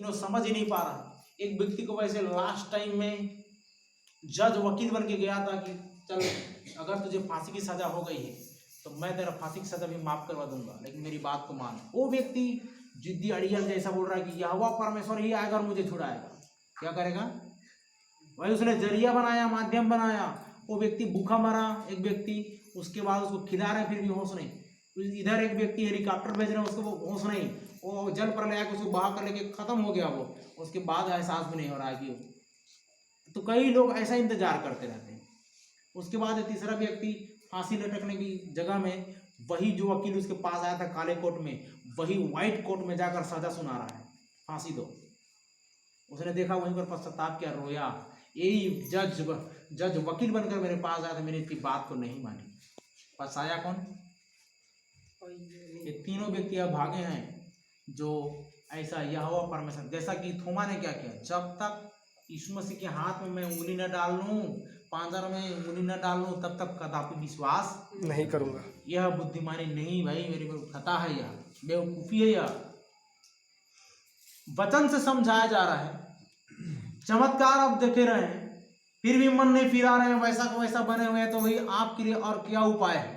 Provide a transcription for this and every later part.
वो समझ ही नहीं पा रहा। एक व्यक्ति को वैसे लास्ट टाइम में जज वकील बन के गया था कि चल अगर तुझे फांसी की सजा हो गई है तो मैं तेरा फांसी की सजा भी माफ करवा दूंगा, लेकिन मेरी बात को मान। वो व्यक्ति जिद्दी अड़ियल जैसा बोल रहा है कि यहोवा परमेश्वर ही आएगा और मुझे छुड़ाएगा। क्या करेगा? वही उसने जरिया बनाया, माध्यम बनाया। वो व्यक्ति भूखा मरा, एक व्यक्ति, उसके बाद उसको खिला रहे फिर भी होश नहीं। इधर एक व्यक्ति हेलीकॉप्टर भेज रहे हैं, उसको वो होश नहीं, वो जल प्रलय के उसको बहा कर लेके खत्म हो गया वो, उसके बाद एहसास भी नहीं हो रहा है कि तो कई लोग ऐसा इंतजार करते रहते हैं। उसके बाद तीसरा व्यक्ति फांसी लटकने की जगह में वही जो वकील उसके पास आया था काले कोट में, वही व्हाइट कोट में जाकर सजा सुना रहा है, फांसी दो। उसने देखा, वहीं पर पश्चाताप किया, रोया। यही जज वकील बनकर मेरे पास आया था, मैंने इसकी बात को नहीं मानी। पछताया कौन? ये तीनों व्यक्ति अब भागे हैं जो ऐसा यहोवा परमेश्वर, जैसा कि थोमा ने क्या किया, जब तक यीशु मसीह के हाथ में मैं उंगली न डाल लूं, पांजर में उंगली न डाल लूं, तब तक कदापि विश्वास नहीं करूंगा। यह बुद्धिमानी नहीं भाई, मेरी खता है, यह बेवकूफी है। यह वचन से समझाया जा रहा है, चमत्कार अब देखे रहे हैं, फिर भी मन नहीं फिरा रहे हैं, वैसा को वैसा बने हुए हैं, तो भाई आपके लिए और क्या उपाय है?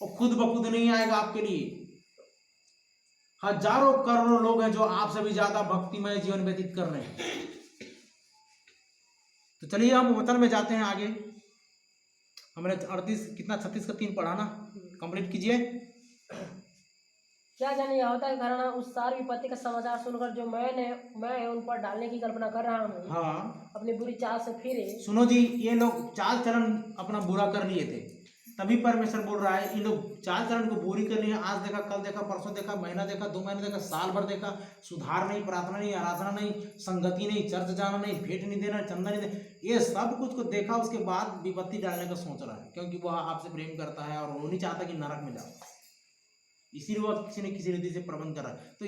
और खुद ब खुद नहीं आएगा आपके लिए। हजारों करोड़ों लोग हैं जो आपसे भी ज्यादा भक्तिमय जीवन व्यतीत कर रहे हैं। तो चलिए हम वचन में जाते हैं आगे। हमने 38 कितना 36 का 3 पढ़ा ना, कंप्लीट कीजिए। क्या जाने यहोवा का घराना उस सारी विपत्ति का समाचार सुनकर जो मैं उन पर डालने की कल्पना कर रहा हूँ, हाँ अपनी बुरी चाल से फिरे। सुनो जी, ये लोग चाल चलन अपना बुरा कर लिए थे, तभी परमेश्वर बोल रहा है, ये लोग चाल चलन को बुरी कर लिए। आज देखा, कल देखा, परसों देखा, महीना देखा, 2 महीने देखा, साल भर देखा, सुधार नहीं, प्रार्थना नहीं, आराधना नहीं, संगति नहीं, चर्च जाना नहीं, भेंट नहीं देना, चंदा नहीं देना, ये सब कुछ को देखा, उसके बाद विपत्ति डालने का सोच रहा है, क्योंकि वह आपसे प्रेम करता है और वो नहीं चाहता कि नरक में जाओ, इसीलिए वह किसी न किसी रीति से प्रबंध कर रहा है। तो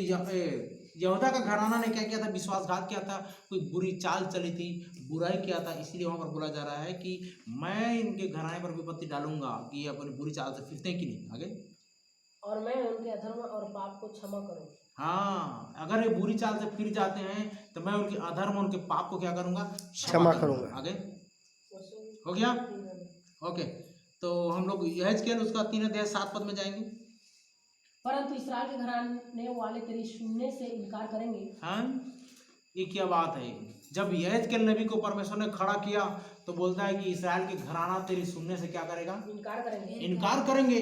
यहूदा का घराना ने क्या किया था? विश्वासघात किया था, कोई बुरी चाल चली थी, बुराई किया था, इसीलिए वहां पर बोला जा रहा है कि मैं इनके घराने पर विपत्ति डालूंगा कि ये अपनी बुरी चाल से फिरते कि नहीं। आगे, और मैं उनके अधर्म और पाप को क्षमा करूँ। हाँ, अगर ये बुरी चाल से फिर जाते हैं तो मैं उनके अधर्म, उनके पाप को क्या करूंगा? क्षमा करूंगा। आगे हो गया? ओके, तो हम लोग यहेजकेल उसका 3 अध्याय 7 पद में जाएंगे। परंतु इस्राएल के घराने वाले तेरी सुनने से इनकार करेंगे। हाँ, ये क्या बात है? जब यहेजकेल नबी को परमेश्वर ने खड़ा किया तो बोलता है कि इस्राएल के घराना तेरी सुनने से क्या करेगा? इनकार करेंगे। इनकार करेंगे।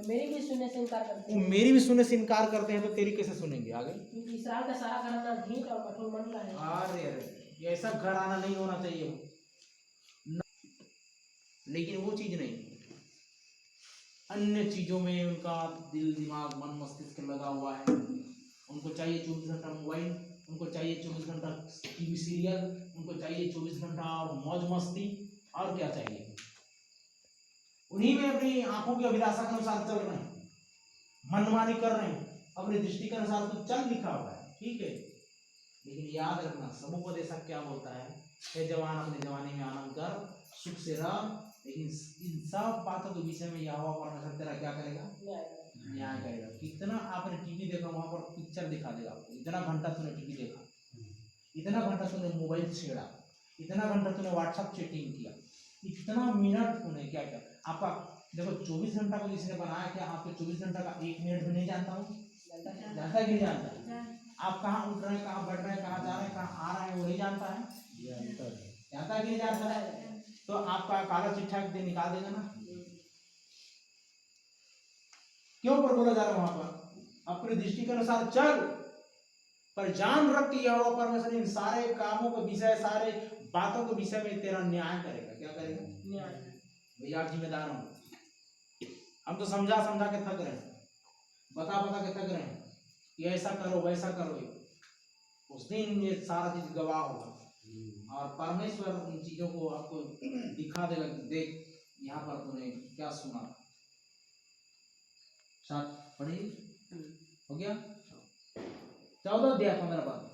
मेरी भी सुनने से इनकार करते वो हैं। मेरी भी सुनने से इनकार करते हैं, तो तेरी कैसे सुनेंगे? आगे, क्योंकि इस्राएल का सारा घराना ढीठ और कठोर मन का है। अरे ऐसा घराना नहीं होना चाहिए, लेकिन वो चीज नहीं, अन्य चीजों में उनका दिल दिमाग मन मस्तिष्क लगा हुआ है। उनको चाहिए 24 घंटा मोबाइल, उनको चाहिए 24 घंटा टीवी सीरियल, उनको चाहिए 24 घंटा मौज मस्ती, और क्या चाहिए? उन्हीं में अपनी आंखों की अभिलाषा के अनुसार चल रहे हैं, मनमानी कर रहे हैं, अपनी दृष्टि के अनुसार तो चल लिखा हुआ है, ठीक है, लेकिन याद रखना समुपदेशक क्या बोलता है? हे जवान, अपने जवानी में आनंद कर, सुख से रह, लेकिन इन सब बातों के विषय में यहोवा परमेश्वर तेरा क्या करेगा? न्याय करेगा। कितना आपने टीवी देखा, वहां पर पिक्चर दिखा देगा आपको। इतना घंटा तूने टीवी देखा, इतना घंटा तूने मोबाइल छेड़ा, इतना घंटा तूने व्हाट्सएप चैटिंग किया, इतना मिनट तूने क्या किया? आपका देखो 24 घंटा को जिसने बनाया, क्या आपके 24 घंटा का 1 मिनट भी नहीं जानता हूँ? जानता है कि नहीं जानता? आप कहाँ उठ रहे हैं, कहाँ बैठ रहे हैं, कहाँ जा रहे हैं, कहाँ आ रहे हैं, वो नहीं जानता है? जानता है कि नहीं जानता है? तो आपका काला चिट्ठा एक दिन निकाल देगा ना। क्यों पर बोला जा रहा है वहां पर? अपनी दृष्टि के अनुसार चल, पर जान रख कि यहोवा परमेश्वर इन सारे कामों के विषय, सारे बातों के विषय में तेरा न्याय करेगा। क्या करेगा? न्याय। भैया आप जिम्मेदार हो। हम तो समझा समझा के थक रहे हैं, बता बता के थक रहे हैं कि ऐसा करो वैसा करो, उस दिन ये सारा चीज गवाह होगा और परमेश्वर उन चीजों को आपको दिखा देगा कि देख यहाँ पर तूने क्या सुना। साथ पढ़िए, हो गया 14 अध्याय 15 पद।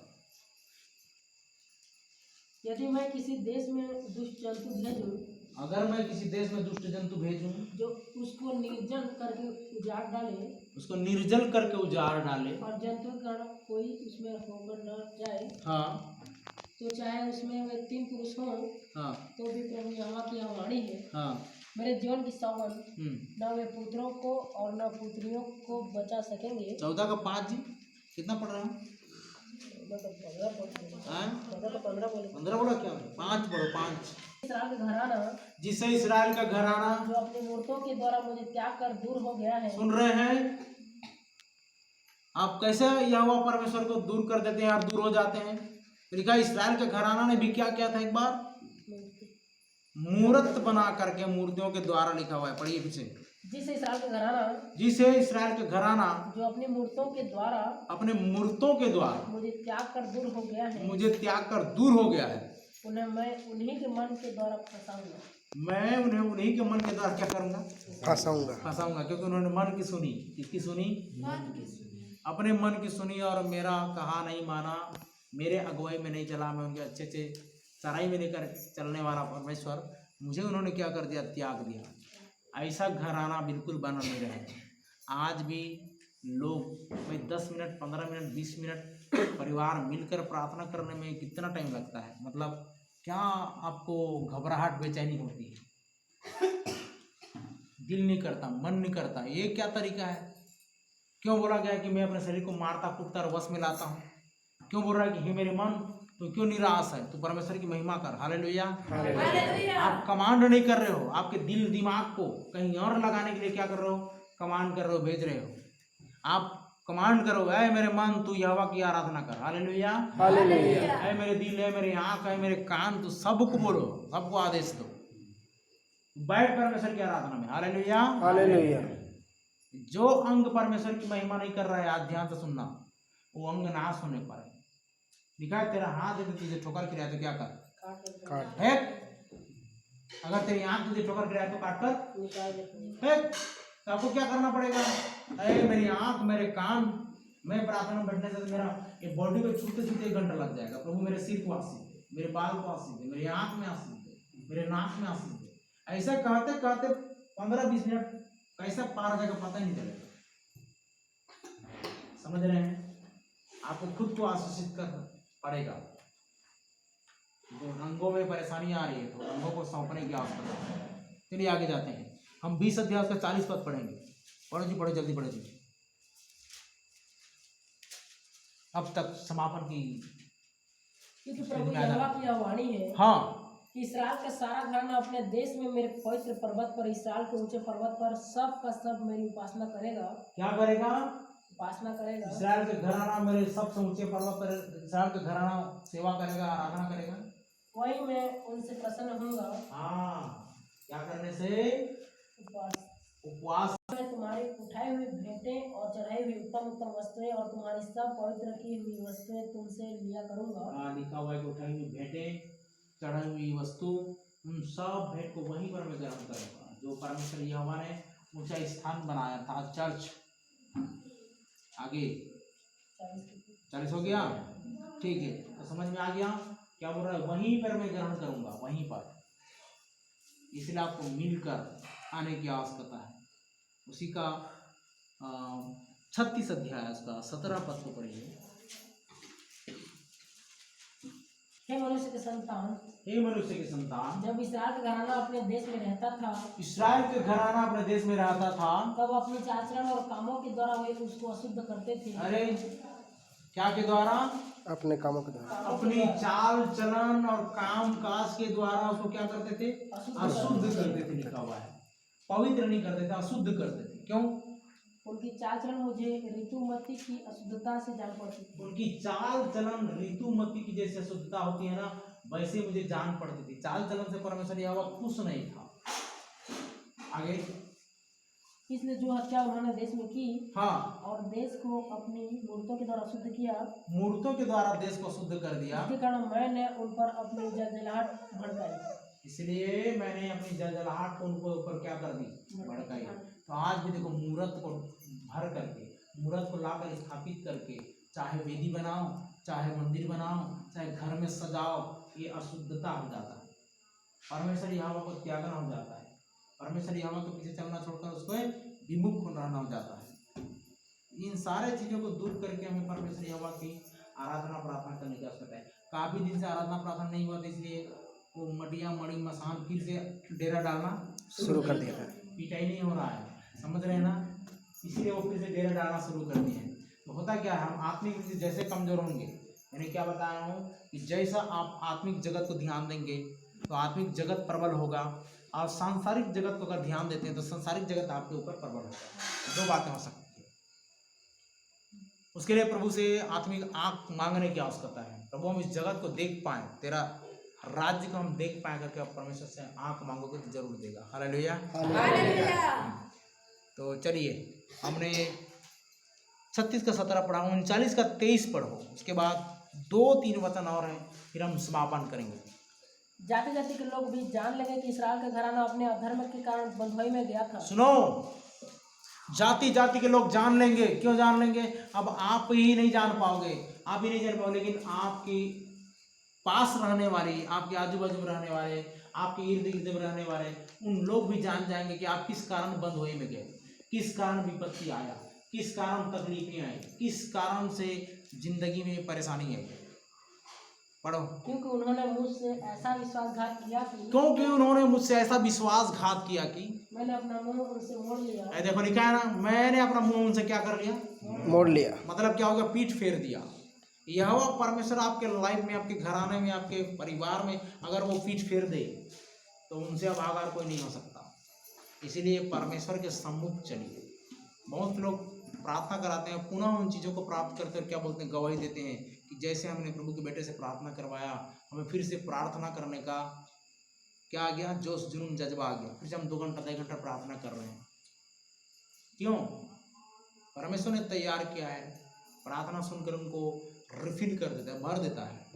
यदि मैं किसी देश में दुष्ट जंतु भेजूं, अगर मैं किसी देश में दुष्ट जंतु भेजूं जो उसको निर्जन करके उजाड़ डाले, उसको निर्जल करके उजाड़ डाले। और जंतु गण कोई उसमें होकर न जाए, हाँ तो चाहे उसमें वे 3 पुरुष हों, हाँ तो भी प्रभु यहोवा की यह वाणी है, हाँ। मेरे जीवन की सौगंध, हम्म। न वे पुत्रों को और न पुत्रियों को बचा सकेंगे। 14 का 5 जी कितना पढ़ रहे हो? मतलब 15 बोले, हाँ? 15 बोले। 15 बोला क्या? 5 पढ़ो 5। इसराइल का घराना जिसे इसराइल का घराना जो अपनी मूर्तों के द्वारा मुझे त्याग कर दूर हो गया है। सुन रहे हैं आप कैसे यहोवा परमेश्वर को दूर कर देते हैं और दूर हो जाते हैं? लिखा इस्राएल के घराना ने भी क्या किया था? एक बार मूर्त बना करके, मूर्तियों के द्वारा लिखा हुआ है, पढ़िए पीछे। जिस इसराइल का घराना जिसे इसराइल के घराना जो अपनी मूर्तों के द्वारा अपने मूर्तों के द्वारा मुझे त्याग कर दूर हो गया है, मुझे त्याग कर दूर हो गया है, उन्हें मैं उन्हीं के मन के द्वारा फंसाऊंगा। मैं उन्हें उन्हीं के मन के द्वारा क्या करूंगा? फंसाऊंगा। फंसाऊंगा, क्योंकि उन्होंने मन की सुनी। किसकी सुनी? अपने मन की सुनी और मेरा कहा नहीं माना, मेरे अगुवाई में नहीं चला, मैं उनके अच्छे से चराई में लेकर चलने वाला परमेश्वर, मुझे उन्होंने क्या कर दिया? त्याग दिया। ऐसा घराना बिल्कुल बना नहीं रहे। आज भी लोग भाई 10 मिनट 15 मिनट 20 मिनट परिवार मिलकर प्रार्थना करने में कितना टाइम लगता है? मतलब क्या आपको घबराहट बेचैनी होती है? दिल नहीं करता, मन नहीं करता। ये क्या तरीका है? क्यों बोला गया कि मैं अपने शरीर को मारता कूटता और वश में लाता हूँ? क्यों बोल रहा है कि हे मेरे मन तो क्यों निराश है? तो परमेश्वर की महिमा कर। हालेलुया। आप कमांड नहीं कर रहे हो, आपके दिल दिमाग को कहीं और लगाने के लिए क्या कर रहे हो? कमांड कर रहे हो, भेज रहे हो। आप कमांड करो, ऐ मेरे मन तू यहोवा की आराधना कर। हालेलुया। हालेलुया। ऐ मेरे दिल, ऐ मेरी आंख, ऐ मेरे कान, तू सबको बोलो, सबको आदेश दो, बैठ परमेश्वर की आराधना में। हालेलुया। हालेलुया। जो अंग परमेश्वर की महिमा नहीं कर रहा है, आज ध्यान से सुनना, वो अंग नाश होने पर है। लिखा है तेरा हाथ यदि तुझे ठोकर खिलाए तो क्या कर? काट। फेंक। अगर तेरी आंख तुझे ठोकर खिलाए तो काट कर फेंक। तो आपको क्या करना पड़ेगा? अरे मेरी आंख, मेरे कान, मैं प्रार्थना में बैठने से मेरा ये बॉडी को छूते छूते 1 घंटा लग जाएगा। प्रभु मेरे सिर को आशीष दे, मेरे बाल को आशीष दे, मेरी आंख में आशीष दे, मेरे नाक में आशीष दे। ऐसा कहते कहते 15-20 मिनट कैसा पार हो जाएगा पता ही नहीं चलेगा। समझ रहे हैं? आपको खुद को आशीषित करना पड़ेगा। तो अंगों में परेशानी आ रही है तो अंगों को सौंपने की आवश्यकता है। चलिए आगे जाते हैं। हम 20 अध्याय का 40 पद पढ़ेंगे। पढ़ो जी, पढ़ो, जल्दी पढ़ो जी। अब तक समापन की क्योंकि प्रभु यहोवा की यह वाणी है, हाँ, कि इसराइल का सारा घराना अपने देश में मेरे पवित्र पर्वत पर, इसराइल के ऊंचे पर्वत पर सब का सब मेरी उपासना करेगा। क्या करेगा? उपासना करेगा। इसराइल के घराना मेरे सबसे ऊंचे पर्वत पर, इसराइल के घराना सेवा करेगा, आराधना करेगा। वही मैं उनसे प्रसन्न होऊंगा। हाँ, क्या करने से? उपवास। मैं तुम्हारे उठाए हुए भेंटें और चढ़ाई हुई उत्तम उत्तम वस्तुएं और तुम्हारी सब पवित्र की हुई वस्तुएं तुमसे लिया करूंगा। हाँ, लिखा हुआ है कि उठाई हुई भेंटें, चढ़ाई हुई वस्तु, उन सब भेंट को वहीं पर मैं ग्रहण करूंगा जो परमेश्वर यहोवा ने ऊंचा स्थान बनाया था, चर्च। आगे 40 हो गया, ठीक है, तो समझ में आ गया क्या बोल रहा है? वहीं पर मैं ग्रहण करूंगा, वहीं पर। इसलिए आपको मिलकर आने की आवश्यकता है। उसी का 36 अध्याय, उसका 17 पद को पढ़िए। हे मनुष्य के संतान, हे मनुष्य के संतान, जब इसराइल का घराना अपने देश में रहता था, इसराइल के घराना अपने देश में रहता था, तब अपने चाल चलन और कामों के द्वारा वे उसको अशुद्ध करते थे। अरे क्या के द्वारा? अपने कामों के द्वारा, अपनी चाल चलन और काम काज के द्वारा उसको क्या करते थे? अशुद्ध करते थे। लिखा हुआ है, पवित्र नहीं करते थे, अशुद्ध करते थे। क्यों? उनकी चाल चलन मुझे ऋतुमती की अशुद्धता से जान पड़ती थी। उनकी चाल चलन ऋतुमती की जैसे अशुद्धता होती है ना, वैसे मुझे जान पड़ती थी। चाल चलन से परमेश्वर यहोवा खुश नहीं था। आगे, इसलिए जो हत्या उन्होंने देश में की, हाँ, और देश को अपनी मूर्तों के द्वारा शुद्ध किया, मूर्तों के द्वारा देश को शुद्ध कर दिया, इसके कारण मैंने उन पर अपनी जलजलाहट भड़काई। इसलिए मैंने अपनी जलजलाहट को उनको ऊपर क्या कर दी? भड़काई। तो आज भी देखो, मूर्त को भर करके, मूर्त को लाकर स्थापित करके, चाहे वेदी बनाओ, चाहे मंदिर बनाओ, चाहे घर में सजाओ, ये अशुद्धता हो जाता है। परमेश्वर यहोवा को त्यागना हो जाता है। परमेश्वर यहोवा के पीछे चलना छोड़कर उसको विमुख रहना हो जाता है। इन सारे चीज़ों को दूर करके हमें परमेश्वर यहोवा की आराधना प्रार्थना करने की आवश्यकता है। काफ़ी दिन से आराधना प्रार्थना नहीं हुआ, तो इसलिए वो मटिया मणि मसान फिर से डेरा डालना शुरू कर दिया है। पिटाई नहीं हो रहा है, समझ रहे हैं ना, इसीलिए वो फिर से डेरा डालना शुरू कर दिए हैं। तो होता क्या है, हम आत्मिक रूप से जैसे कमजोर होंगे, मैंने क्या बताया हूँ कि जैसा आप आत्मिक जगत को ध्यान देंगे तो आत्मिक जगत प्रबल होगा, और सांसारिक जगत को अगर ध्यान देते हैं तो सांसारिक जगत आपके ऊपर प्रबल होगा। दो बातें हो सकती है। उसके लिए प्रभु से आत्मिक आंख मांगने की आवश्यकता है। प्रभु हम इस जगत को देख पाए, तेरा राज्य को हम देख पाए करके आप परमेश्वर से आंख मांगोगे तो जरूर देगा। हालेलुया। तो चलिए, हमने 36 का 17 पढ़ा, 39 का 23 पढ़ो, उसके बाद 2-3 वचन और हैं, फिर हम समापन करेंगे। जाति जाति के लोग भी जान लेंगे कि इस्राएल का घराना अपने अधर्म के कारण बंधुआई में गया था। सुनो, जाति जाति के लोग जान लेंगे। क्यों जान लेंगे? अब आप ही नहीं जान पाओगे, आप ही नहीं जान पाओगे, लेकिन आपके पास रहने वाले, आपके आजू बाजू में रहने वाले, आपके इर्द गिर्द में रहने वाले, उन लोग भी जान जाएंगे कि आप किस कारण बंधुआई में गए, किस कारण विपत्ति आया, किस कारण तकलीफें आई, किस कारण से जिंदगी में परेशानी आई। पढ़ो। क्योंकि उन्होंने मुझसे ऐसा विश्वासघात किया कि मैंने अपना मुंह उनसे मोड़ लिया। देखो लिखा है ना, मैंने अपना मुंह उनसे क्या कर लिया? मोड़ लिया। मतलब क्या होगा? पीठ फेर दिया। यहोवा परमेश्वर आपके लाइफ में, आपके घराने में, आपके परिवार में अगर वो पीठ फेर दे तो उनसे अब आगार कोई नहीं हो सकता। इसीलिए परमेश्वर के सम्मुख चलिए। बहुत लोग प्रार्थना कराते हैं, पुनः उन चीज़ों को प्राप्त करते हैं, क्या बोलते हैं, गवाही देते हैं कि जैसे हमने प्रभु के बेटे से प्रार्थना करवाया, हमें फिर से प्रार्थना करने का क्या आ गया? जोश जुनून जज्बा आ गया, फिर से हम 2 घंटा 2 घंटा प्रार्थना कर रहे हैं। क्यों? परमेश्वर ने तैयार किया है, प्रार्थना सुनकर उनको रिफिल कर देता है, भर देता है।